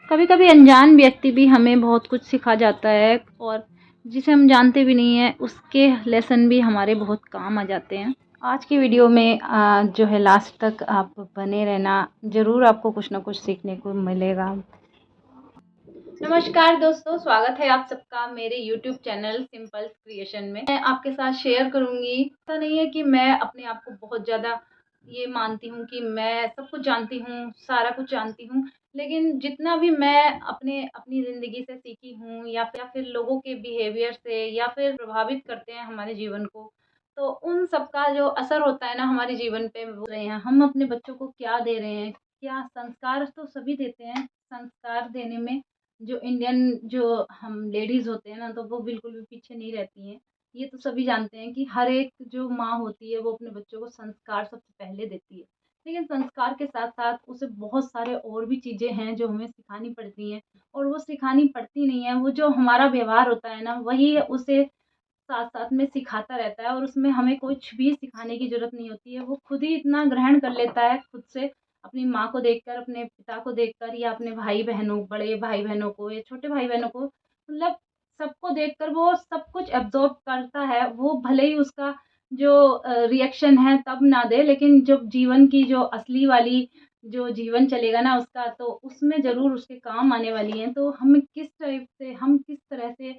कभी कभी अनजान व्यक्ति भी हमें बहुत कुछ सिखा जाता है और जिसे हम जानते भी नहीं हैं उसके लेसन भी हमारे बहुत काम आ जाते हैं। आज की वीडियो में जो है लास्ट तक आप बने रहना, ज़रूर आपको कुछ ना कुछ सीखने को मिलेगा। नमस्कार दोस्तों, स्वागत है आप सबका मेरे यूट्यूब चैनल सिंपल्स क्रिएशन में। मैं आपके साथ शेयर करूंगी। ऐसा नहीं है कि मैं अपने आप को बहुत ज़्यादा ये मानती हूँ कि मैं सब कुछ जानती हूँ, सारा कुछ जानती हूँ, लेकिन जितना भी मैं अपनी ज़िंदगी से सीखी हूँ या फिर लोगों के बिहेवियर से या फिर प्रभावित करते हैं हमारे जीवन को, तो उन सब का जो असर होता है ना हमारे जीवन पे, वो रहे हैं हम अपने बच्चों को क्या दे रहे हैं। क्या संस्कार तो सभी देते हैं, संस्कार देने में जो इंडियन जो हम लेडीज़ होते हैं ना, तो वो बिल्कुल भी पीछे नहीं रहती हैं। ये तो सभी जानते हैं कि हर एक जो माँ होती है वो अपने बच्चों को संस्कार सबसे पहले देती है। लेकिन संस्कार के साथ-साथ उसे बहुत सारे और भी चीज़ें हैं जो हमें सिखानी पड़ती हैं, और वो सिखानी पड़ती नहीं है, वो जो हमारा व्यवहार होता है ना, वही उसे साथ-साथ में सिखाता रहता है और उसमें हमें कुछ भी सिखाने की ज़रूरत नहीं होती है। वो खुद ही इतना ग्रहण कर लेता है खुद से, अपनी माँ को देखकर, अपने पिता को देखकर या अपने भाई-बहनों, बड़े भाई-बहनों को या छोटे भाई-बहनों को, मतलब सबको देखकर वो सब कुछ एब्ज़ॉर्ब करता है। वो भले ही उसका जो रिएक्शन है तब ना दे, लेकिन जब जीवन की जो असली वाली जो जीवन चलेगा ना उसका, तो उसमें ज़रूर उसके काम आने वाली हैं। तो हमें किस टाइप से, हम किस तरह से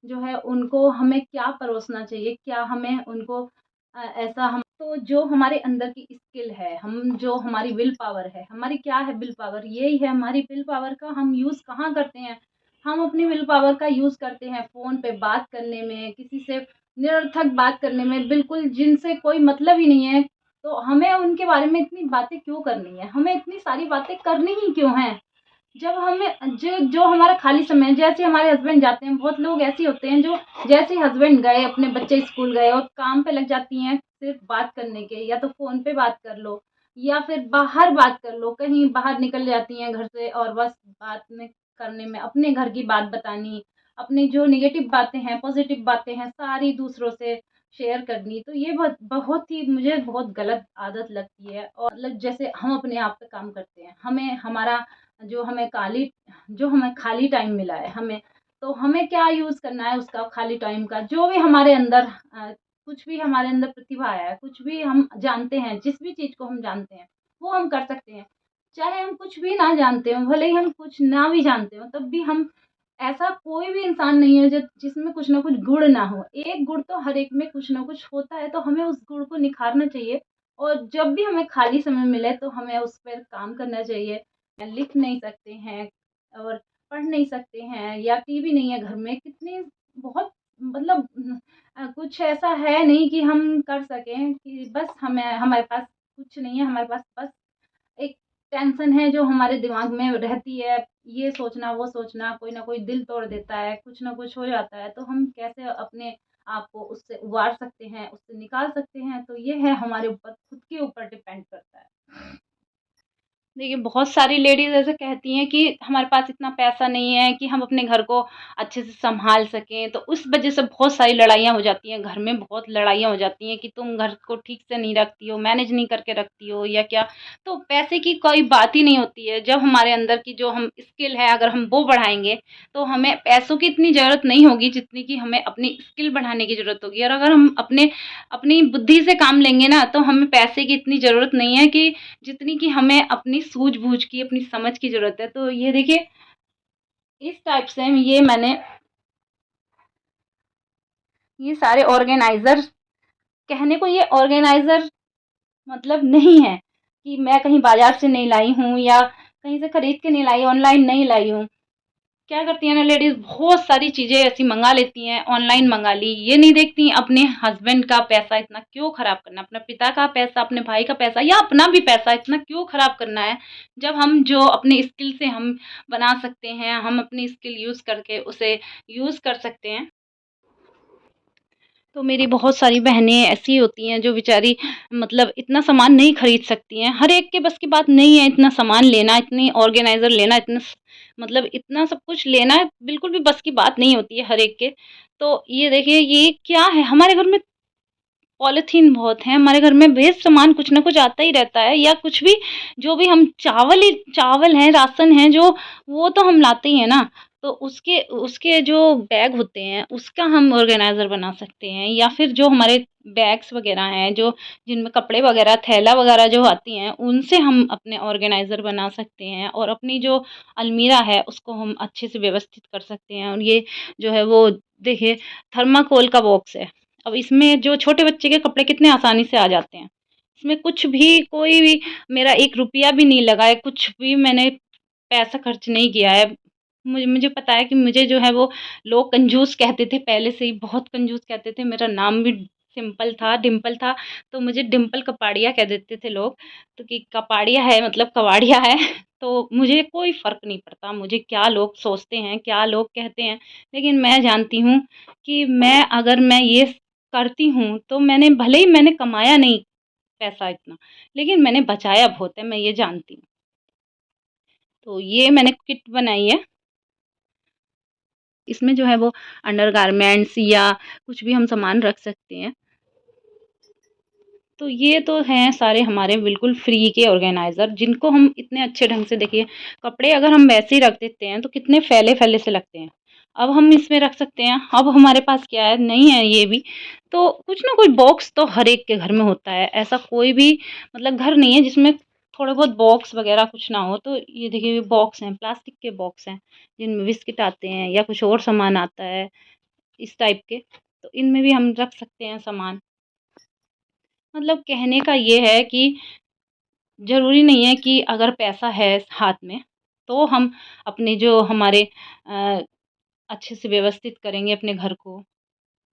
जो है उनको, हमें क्या परोसना चाहिए, क्या हमें उनको ऐसा हम तो जो हमारे अंदर की स्किल है, हम जो हमारी विल पावर है, हमारी क्या है विल पावर, यही है हमारी विल पावर का हम यूज़ कहाँ करते हैं। हम अपनी विल पावर का यूज़ करते हैं फ़ोन पे बात करने में, किसी से निरर्थक बात करने में, बिल्कुल जिनसे कोई मतलब ही नहीं है। तो हमें उनके बारे में इतनी बातें क्यों करनी है, हमें इतनी सारी बातें करनी ही क्यों हैं। जब हमें जो जो हमारा खाली समय, जैसे हमारे हस्बैंड जाते हैं, बहुत लोग ऐसे होते हैं जो जैसे ही हस्बैंड गए, अपने बच्चे स्कूल गए और काम पे लग जाती हैं सिर्फ बात करने के, या तो फ़ोन पे बात कर लो या फिर बाहर बात कर लो, कहीं बाहर निकल जाती हैं घर से और बस बात में करने में अपने घर की बात बतानी, अपनी जो नेगेटिव बातें हैं, पॉज़िटिव बातें हैं, सारी दूसरों से शेयर करनी। तो ये बहुत बहुत ही मुझे बहुत गलत आदत लगती है। और मतलब जैसे हम अपने आप पे काम करते हैं, हमें हमारा जो हमें खाली टाइम मिला है, तो हमें क्या यूज़ करना है उसका खाली टाइम का, जो भी हमारे अंदर कुछ भी हमारे अंदर प्रतिभा है, कुछ भी हम जानते हैं, जिस भी चीज़ को हम जानते हैं, वो हम कर सकते हैं। चाहे हम कुछ भी ना जानते हों, भले ही हम कुछ ना भी जानते हों, तब भी हम, ऐसा कोई भी इंसान नहीं है जिसमें कुछ ना कुछ गुण ना हो। एक गुण तो हर एक में कुछ ना कुछ होता है, तो हमें उस गुण को निखारना चाहिए। और जब भी हमें खाली समय मिले तो हमें उस पर काम करना चाहिए। लिख नहीं सकते हैं और पढ़ नहीं सकते हैं, या टीवी नहीं है घर में, कितनी बहुत मतलब कुछ ऐसा है नहीं कि हम कर सकें, कि बस हमें, हमारे पास कुछ नहीं है, हमारे पास बस एक टेंशन है जो हमारे दिमाग में रहती है, ये सोचना, वो सोचना, कोई ना कोई दिल तोड़ देता है, कुछ ना कुछ हो जाता है, तो हम कैसे अपने आप को उससे उबार सकते हैं, उससे निकाल सकते हैं, तो ये है हमारे ऊपर, खुद के ऊपर डिपेंड करता है। देखिए, बहुत सारी लेडीज़ ऐसे कहती हैं कि हमारे पास इतना पैसा नहीं है कि हम अपने घर को अच्छे से सँभाल सकें, तो उस वजह से बहुत सारी लड़ाइयाँ हो जाती हैं, घर में बहुत लड़ाइयाँ हो जाती हैं कि तुम घर को ठीक से नहीं रखती हो, मैनेज नहीं करके रखती हो या क्या। तो पैसे की कोई बात ही नहीं होती है, जब हमारे अंदर की जो हम स्किल है, अगर हम वो बढ़ाएँगे, तो हमें पैसों की इतनी ज़रूरत नहीं होगी जितनी कि हमें अपनी स्किल बढ़ाने की ज़रूरत होगी। और अगर हम अपनी बुद्धि से काम लेंगे ना, तो हमें पैसे की इतनी ज़रूरत नहीं है कि जितनी कि हमें अपनी सूझ-बूझ की, अपनी समझ की ज़रूरत है। तो ये देखिए, इस टाइप से ये सारे ऑर्गेनाइज़र, कहने को ये ऑर्गेनाइज़र मतलब नहीं है कि मैं कहीं बाज़ार से नहीं लाई हूँ या कहीं से खरीद के नहीं लाई, ऑनलाइन नहीं लाई हूँ। क्या करती हैं ना लेडीज़, बहुत सारी चीज़ें ऐसी मँगा लेती हैं, ऑनलाइन मँगा ली, ये नहीं देखती अपने हस्बैंड का पैसा इतना क्यों ख़राब करना, अपने पिता का पैसा, अपने भाई का पैसा या अपना भी पैसा इतना क्यों ख़राब करना है, जब हम जो अपने स्किल से हम बना सकते हैं, हम अपनी स्किल यूज़ करके उसे यूज़ कर सकते हैं। तो मेरी बहुत सारी बहनें ऐसी होती हैं जो बेचारी मतलब इतना सामान नहीं खरीद सकती हैं। हर एक के बस की बात नहीं है इतना सामान लेना, इतनी ऑर्गेनाइज़र लेना, मतलब इतना सब कुछ लेना बिल्कुल भी बस की बात नहीं होती है हर एक के। तो ये देखिए, ये क्या है हमारे घर में, पॉलीथीन बहुत हैं, हमारे घर में वेस्ट सामान कुछ ना कुछ आता ही रहता है, या कुछ भी जो भी हम चावल हैं, राशन है जो, वो तो हम लाते ही हैं ना। तो उसके उसके जो बैग होते हैं उसका हम ऑर्गेनाइज़र बना सकते हैं, या फिर जो हमारे बैग्स वग़ैरह हैं जो जिनमें कपड़े वग़ैरह, थैला वग़ैरह जो आती हैं, उनसे हम अपने ऑर्गेनाइज़र बना सकते हैं, और अपनी जो अलमीरा है उसको हम अच्छे से व्यवस्थित कर सकते हैं। और ये जो है वो देखिए, थर्माकोल का बॉक्स है। अब इसमें जो छोटे बच्चे के कपड़े कितने आसानी से आ जाते हैं। इसमें कुछ भी, कोई भी मेरा 1 रुपया भी नहीं लगा है, कुछ भी मैंने पैसा खर्च नहीं किया है। मुझे मुझे पता है कि मुझे जो है वो लोग कंजूस कहते थे, पहले से ही बहुत कंजूस कहते थे। मेरा नाम भी सिंपल था, डिम्पल था, तो मुझे डिम्पल कपाड़िया कह देते थे लोग। तो कि कपाड़िया है मतलब कबाड़िया है। तो मुझे कोई फ़र्क नहीं पड़ता, मुझे क्या लोग सोचते हैं, क्या लोग कहते हैं। लेकिन मैं जानती हूँ कि अगर मैं ये करती हूँ, तो मैंने कमाया नहीं पैसा इतना, लेकिन मैंने बचाया बहुत है, मैं ये जानती हूँ। तो ये मैंने किट बनाई है। इसमें जो है वो अंडरगारमेंट्स या कुछ भी हम सामान रख सकते हैं। तो ये तो हैं सारे हमारे बिल्कुल फ्री के ऑर्गेनाइज़र, जिनको हम इतने अच्छे ढंग से, देखिए, कपड़े अगर हम वैसे ही रख देते हैं तो कितने फैले-फैले से लगते हैं। अब हम इसमें रख सकते हैं। अब हमारे पास क्या है, नहीं है ये भी, तो कुछ ना कोई बॉक्स तो हर एक के घर में होता है। ऐसा कोई भी मतलब घर नहीं है जिसमें थोड़े बहुत बॉक्स वग़ैरह कुछ ना हो। तो ये देखिए, ये बॉक्स हैं, प्लास्टिक के बॉक्स हैं, जिनमें बिस्किट आते हैं या कुछ और सामान आता है, इस टाइप के। तो इनमें भी हम रख सकते हैं सामान। मतलब कहने का ये है कि ज़रूरी नहीं है कि अगर पैसा है हाथ में, तो हम अपने जो हमारे अ, अच्छे से व्यवस्थित करेंगे अपने घर को।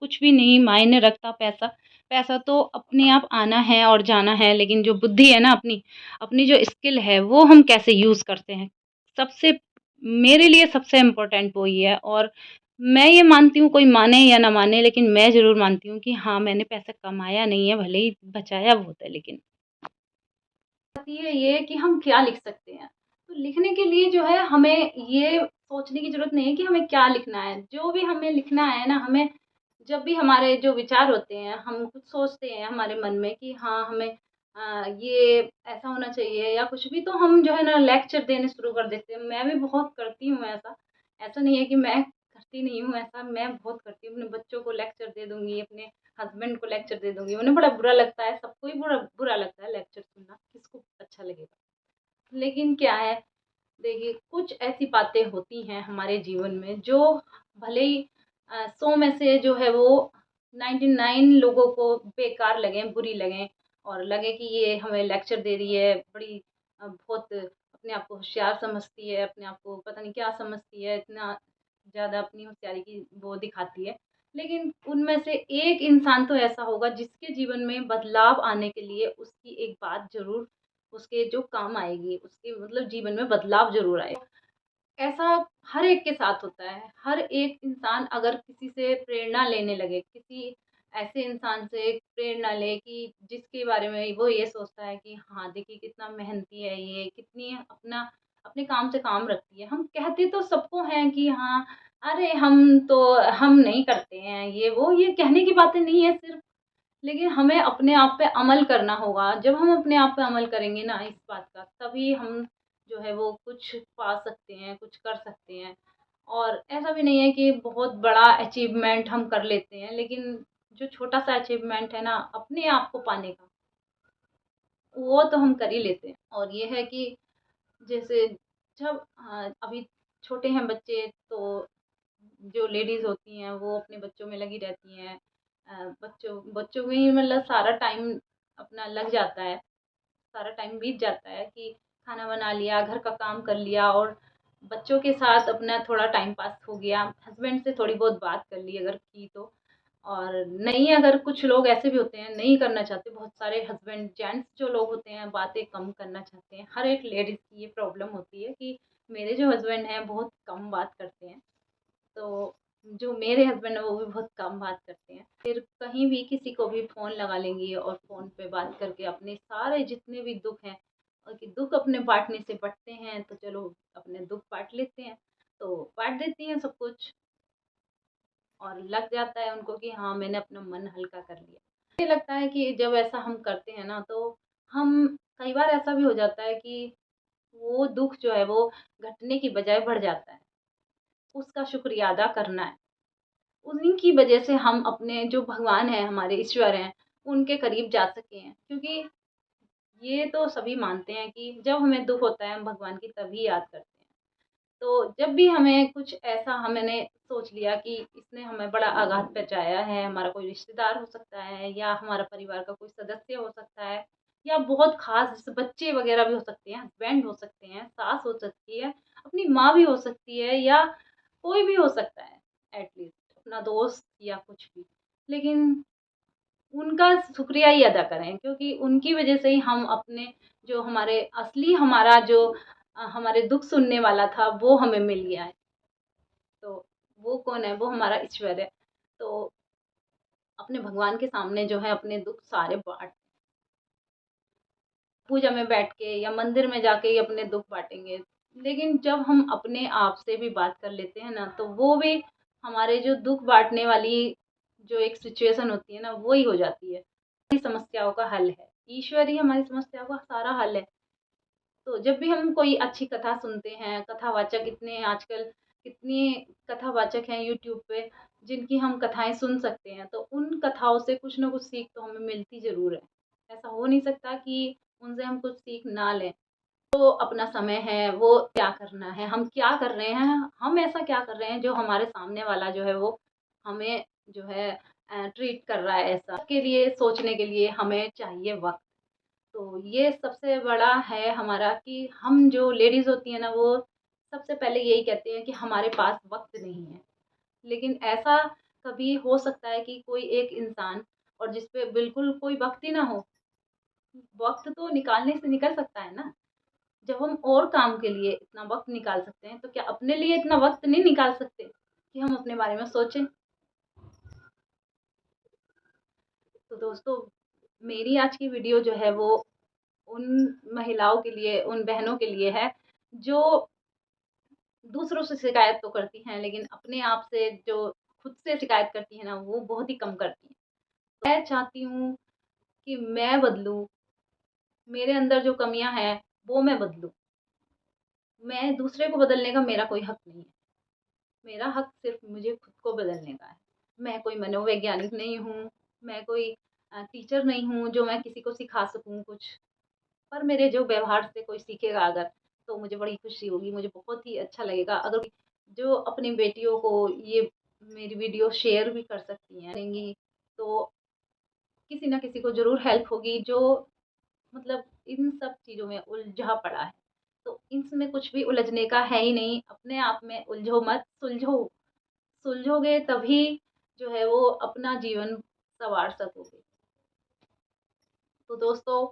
कुछ भी नहीं मायने रखता पैसा। पैसा तो अपने आप आना है और जाना है, लेकिन जो बुद्धि है ना अपनी, अपनी जो स्किल है, वो हम कैसे यूज़ करते हैं, सबसे मेरे लिए सबसे इम्पोर्टेंट वो ही है। और मैं ये मानती हूँ, कोई माने या ना माने, लेकिन मैं ज़रूर मानती हूँ कि हाँ, मैंने पैसा कमाया नहीं है, भले ही बचाया बहुत है लेकिन। आती है ये कि हम क्या लिख सकते हैं। तो लिखने के लिए जो है हमें ये सोचने की ज़रूरत नहीं है कि हमें क्या लिखना है। जो भी हमें लिखना है ना, हमें जब भी हमारे जो विचार होते हैं, हम कुछ सोचते हैं हमारे मन में कि हाँ, हमें ये ऐसा होना चाहिए या कुछ भी, तो हम जो है ना लेक्चर देने शुरू कर देते हैं। मैं भी बहुत करती हूँ ऐसा। ऐसा नहीं है कि मैं करती नहीं हूँ ऐसा, मैं बहुत करती हूँ। अपने बच्चों को लेक्चर दे दूँगी, अपने हस्बैंड को लेक्चर दे दूँगी। उन्हें बड़ा बुरा लगता है, सबको ही बुरा बुरा लगता है लेक्चर सुनना, किसको अच्छा लगेगा। लेकिन क्या है, देखिए, कुछ ऐसी बातें होती हैं हमारे जीवन में जो भले ही 100 में से जो है वो 99 लोगों को बेकार लगें, बुरी लगें, और लगे कि ये हमें लेक्चर दे रही है, बड़ी बहुत अपने आप को होशियार समझती है, अपने आप को पता नहीं क्या समझती है, इतना ज़्यादा अपनी होशियारी की वो दिखाती है। लेकिन उनमें से एक इंसान तो ऐसा होगा जिसके जीवन में बदलाव आने के लिए उसकी एक बात ज़रूर उसके जो काम आएगी, उसके मतलब जीवन में बदलाव ज़रूर आएगा। ऐसा हर एक के साथ होता है। हर एक इंसान अगर किसी से प्रेरणा लेने लगे, किसी ऐसे इंसान से प्रेरणा ले कि जिसके बारे में वो ये सोचता है कि हाँ, देखिए कितना मेहनती है ये, कितनी अपना अपने काम से काम रखती है। हम कहते तो सबको हैं कि हाँ, अरे हम नहीं करते हैं ये कहने की बातें नहीं है सिर्फ़, लेकिन हमें अपने आप पे अमल करना होगा। जब हम अपने आप पे अमल करेंगे ना इस बात का, तभी हम जो है वो कुछ पा सकते हैं, कुछ कर सकते हैं। और ऐसा भी नहीं है कि बहुत बड़ा अचीवमेंट हम कर लेते हैं, लेकिन जो छोटा-सा अचीवमेंट है ना अपने आप को पाने का, वो तो हम कर ही लेते हैं। और ये है कि जैसे जब अभी छोटे हैं बच्चे, तो जो लेडीज़ होती हैं वो अपने बच्चों में लगी रहती हैं। बच्चों बच्चों में ही मतलब सारा टाइम अपना लग जाता है, सारा टाइम बीत जाता है कि खाना बना लिया, घर का काम कर लिया और बच्चों के साथ अपना थोड़ा टाइम पास हो गया, हस्बैंड से थोड़ी बहुत बात कर ली अगर की तो। और नहीं, अगर कुछ लोग ऐसे भी होते हैं नहीं करना चाहते, बहुत सारे हस्बैंड जेंट्स जो लोग होते हैं बातें कम करना चाहते हैं। हर एक लेडीज़ की ये प्रॉब्लम होती है कि मेरे जो हस्बैंड हैं बहुत कम बात करते हैं। तो जो मेरे हस्बैंड हैं वो भी बहुत कम बात करते हैं। फिर कहीं भी किसी को भी फ़ोन लगा लेंगी और फ़ोन पे बात करके अपने सारे जितने भी दुःख हैं, और कि दुःख अपने बाँटने से बँटते हैं, तो चलो अपने दुःख बाँट लेते हैं। तो बाँट देती हैं सब कुछ, और लग जाता है उनको कि हाँ, मैंने अपना मन हल्का कर लिया। मुझे लगता है कि जब ऐसा हम करते हैं ना, तो हम कई बार ऐसा भी हो जाता है कि वो दुःख जो है वो घटने की बजाय बढ़ जाता है। उसका शुक्रिया अदा करना है। उन्हीं की वजह से हम अपने जो भगवान हैं, हमारे ईश्वर हैं, उनके करीब जा सके हैं। क्योंकि ये तो सभी मानते हैं कि जब हमें दुःख होता है, हम भगवान की तभी याद करते हैं। तो जब भी हमें कुछ ऐसा हमने सोच लिया कि इसने हमें बड़ा आघात पहुँचाया है, हमारा कोई रिश्तेदार हो सकता है या हमारा परिवार का कोई सदस्य हो सकता है या बहुत ख़ास जैसे बच्चे वग़ैरह भी हो सकते हैं, हस्बैंड हो सकते हैं, सास हो सकती है, अपनी माँ भी हो सकती है या कोई भी हो सकता है एट लीस्ट अपना दोस्त या कुछ भी। लेकिन उनका शुक्रिया ही अदा करें क्योंकि उनकी वज़ह से ही हम अपने जो हमारे असली हमारा जो हमारे दुःख सुनने वाला था वो हमें मिल गया है। तो वो कौन है? वो हमारा ईश्वर है। तो अपने भगवान के सामने जो है अपने दुःख सारे बाँट पूजा में बैठ के या मंदिर में जाके ही अपने दुःख बाँटेंगे। लेकिन जब हम अपने आप से भी बात कर लेते हैं ना, तो वो भी हमारे जो दुःख बाँटने वाली जो एक सिचुएशन होती है ना, वो ही हो जाती है। हमारी समस्याओं का हल है। ईश्वर ही हमारी समस्याओं का सारा हल है। तो जब भी हम कोई अच्छी कथा सुनते हैं, कथावाचक इतने आजकल कितनी कथावाचक हैं यूट्यूब पे, जिनकी हम कथाएँ सुन सकते हैं, तो उन कथाओं से कुछ न कुछ सीख तो हमें मिलती ज़रूर है। ऐसा हो नहीं सकता कि उनसे हम कुछ सीख ना लें। तो अपना समय है, वो क्या करना है, हम क्या कर रहे हैं, हम ऐसा क्या कर रहे हैं जो हमारे सामने वाला जो है वो हमें जो है ट्रीट कर रहा है ऐसा। के लिए सोचने के लिए हमें चाहिए वक़्त। तो ये सबसे बड़ा है हमारा कि हम जो लेडीज़ होती हैं ना, वो सबसे पहले यही कहती हैं कि हमारे पास वक़्त नहीं है। लेकिन ऐसा कभी हो सकता है कि कोई एक इंसान और जिस पे बिल्कुल कोई वक़्त ही ना हो, वक़्त तो निकालने से निकल सकता है ना। जब हम और काम के लिए इतना वक़्त निकाल सकते हैं, तो क्या अपने लिए इतना वक़्त नहीं निकाल सकते कि हम अपने बारे में सोचें? तो दोस्तों, मेरी आज की वीडियो जो है वो उन महिलाओं के लिए, उन बहनों के लिए है, जो दूसरों से शिकायत तो करती हैं, लेकिन अपने आप से जो खुद से शिकायत करती हैं ना, वो बहुत ही कम करती हैं। मैं चाहती हूँ कि मैं बदलूँ, मेरे अंदर जो कमियाँ हैं, वो मैं बदलूँ। मैं दूसरे को बदलने का मेरा कोई हक नहीं है। मेरा हक सिर्फ़ मुझे खुद को बदलने का है। मैं कोई मनोवैज्ञानिक नहीं हूँ, मैं कोई टीचर नहीं हूँ, जो मैं किसी को सिखा सकूँ कुछ। पर मेरे जो व्यवहार से कोई सीखेगा अगर, तो मुझे बड़ी खुशी होगी, मुझे बहुत ही अच्छा लगेगा। अगर जो अपनी बेटियों को ये मेरी वीडियो शेयर भी कर सकती हैं करेंगी, तो किसी न किसी को ज़रूर हेल्प होगी जो मतलब इन सब चीज़ों में उलझा पड़ा है। तो इसमें कुछ भी उलझने का है ही नहीं, अपने आप में उलझो मत, सुलझो। सुलझोगे तभी जो है वो अपना जीवन सँवार सकोगे। तो दोस्तों,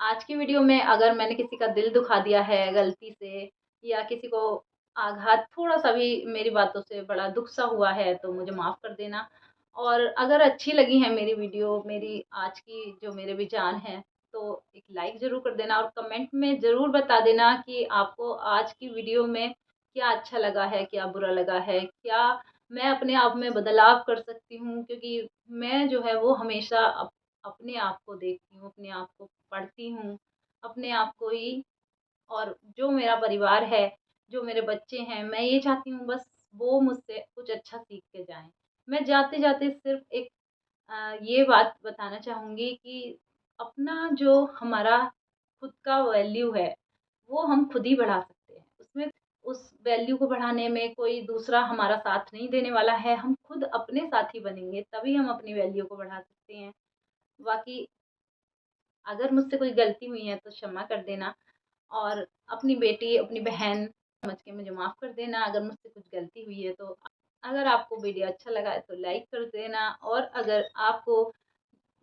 आज की वीडियो में अगर मैंने किसी का दिल दुखा दिया है गलती से या किसी को आघात थोड़ा-सा भी मेरी बातों से बड़ा दुःख-सा हुआ है, तो मुझे माफ़ कर देना। और अगर अच्छी लगी है मेरी वीडियो, मेरी आज की जो मेरे विचार हैं, तो एक लाइक ज़रूर कर देना और कमेंट में ज़रूर बता देना कि आपको आज की वीडियो में क्या अच्छा लगा है, क्या बुरा लगा है, क्या मैं अपने आप में बदलाव कर सकती हूँ क्योंकि मैं जो है वो हमेशा अपने आप को देखती हूँ, अपने आप को पढ़ती हूँ, अपने आप को ही और जो मेरा परिवार है, जो मेरे बच्चे हैं, मैं ये चाहती हूँ बस वो मुझसे कुछ अच्छा सीख के जाएँ। मैं जाते-जाते सिर्फ़ एक ये बात बताना चाहूँगी कि अपना जो हमारा खुद का वैल्यू है, वो हम खुद ही बढ़ा सकते हैं। उसमें उस वैल्यू को बढ़ाने में कोई दूसरा हमारा साथ नहीं देने वाला है, हम खुद अपने साथी बनेंगे, तभी हम अपनी वैल्यू को बढ़ा सकते हैं। बाकी अगर मुझसे कोई गलती हुई है तो क्षमा कर देना और अपनी बेटी, अपनी बहन समझ के मुझे माफ़ कर देना अगर मुझसे कुछ गलती हुई है तो। अगर आपको वीडियो अच्छा लगा है तो लाइक कर देना और अगर आपको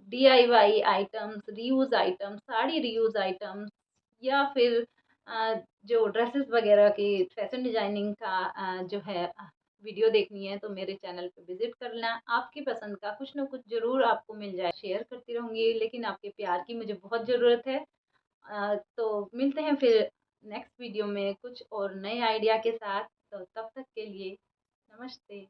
DIY items, reuse items, sari reuse items या फिर जो ड्रेसेस वगैरह की फैशन डिज़ाइनिंग का जो है वीडियो देखनी है तो मेरे चैनल पे विज़िट करना। आपकी पसंद का कुछ न कुछ ज़रूर आपको मिल जाए। शेयर करती रहूँगी लेकिन आपके प्यार की मुझे बहुत ज़रूरत है। तो मिलते हैं फिर नेक्स्ट वीडियो में कुछ और नए आइडिया के साथ। तो तब तक के लिए नमस्ते।